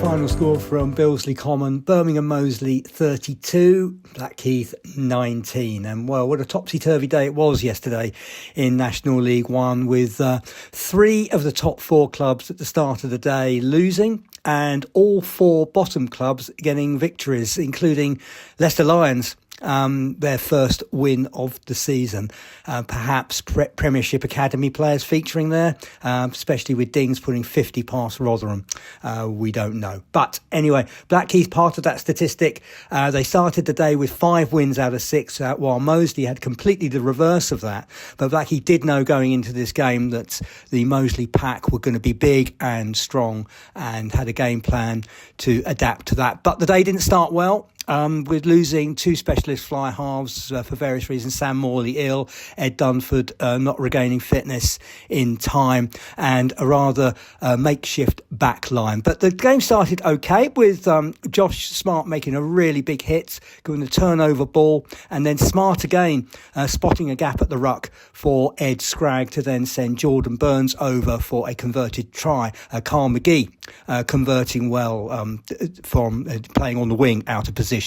final score from Bilsley Common, Birmingham Moseley 32, Blackheath 19. And well, what a topsy-turvy day it was yesterday in National League One, with 3 of the top 4 clubs at the start of the day losing, and all 4 bottom clubs getting victories, including Leicester Lions. Their first win of the season. Perhaps Premiership Academy players featuring there, especially with Dings putting 50 past Rotherham. We don't know. But anyway, Blackheath part of that statistic. They started the day with 5 wins out of 6, while Moseley had completely the reverse of that. But Blackheath did know going into this game that the Moseley pack were going to be big and strong, and had a game plan to adapt to that. But the day didn't start well. With losing 2 specialist fly halves for various reasons. Sam Morley ill, Ed Dunford not regaining fitness in time, and a rather makeshift back line. But the game started okay, with Josh Smart making a really big hit, going a turnover ball, and then Smart again spotting a gap at the ruck for Ed Scragg to then send Jordan Burns over for a converted try. Carl McGee converting well from playing on the wing out of position.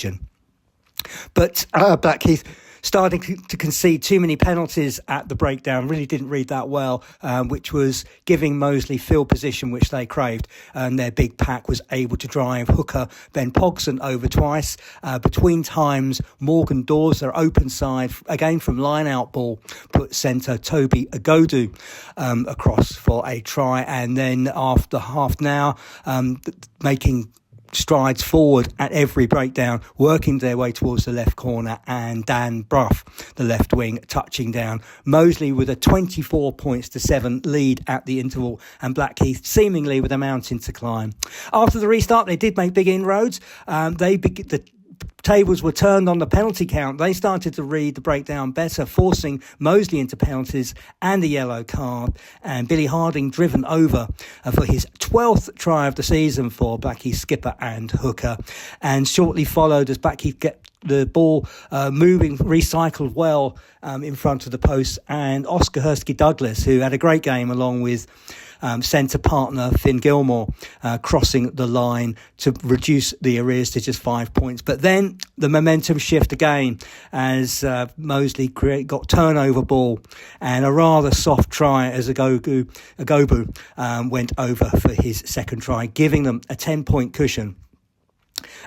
But Blackheath starting to concede too many penalties at the breakdown. Really didn't read that well, which was giving Moseley field position, which they craved, and their big pack was able to drive hooker Ben Pogson over twice. Between times, Morgan Dawes, their open side, again from line-out ball, put centre Toby Agodu across for a try, and then after half an hour, making strides forward at every breakdown, working their way towards the left corner, and Dan Bruff, the left wing, touching down. Moseley with a 24 points to 7 lead at the interval, and Blackheath seemingly with a mountain to climb. After the restart, they did make big inroads. The tables were turned on the penalty count. They started to read the breakdown better, forcing Moseley into penalties and a yellow card, and Billy Harding driven over for his 12th try of the season for Blackheath skipper and hooker. And shortly followed, as Blackheath get the ball moving, recycled well in front of the post, and Oscar Hursky-Douglas, who had a great game along with centre partner Finn Gilmore, crossing the line to reduce the arrears to just 5 points. But then the momentum shift again as Moseley got turnover ball, and a rather soft try as Agobu went over for his second try, giving them a 10-point cushion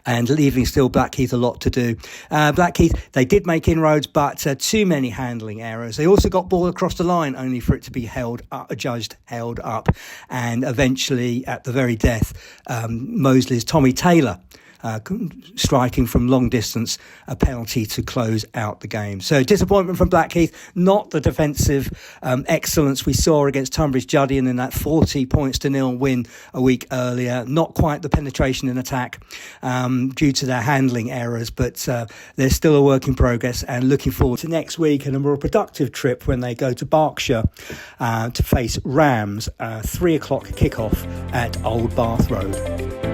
and leaving still Blackheath a lot to do. Blackheath, they did make inroads, but too many handling errors. They also got ball across the line, only for it to be held up, and eventually, at the very death, Moseley's Tommy Taylor striking from long distance a penalty to close out the game. So disappointment from Blackheath, not the defensive excellence we saw against Tunbridge Juddien in that 40 points to 0 win a week earlier. Not quite the penetration in attack due to their handling errors, but they're still a work in progress, and looking forward to next week and a more productive trip when they go to Berkshire to face Rams, 3 o'clock kickoff at Old Bath Road.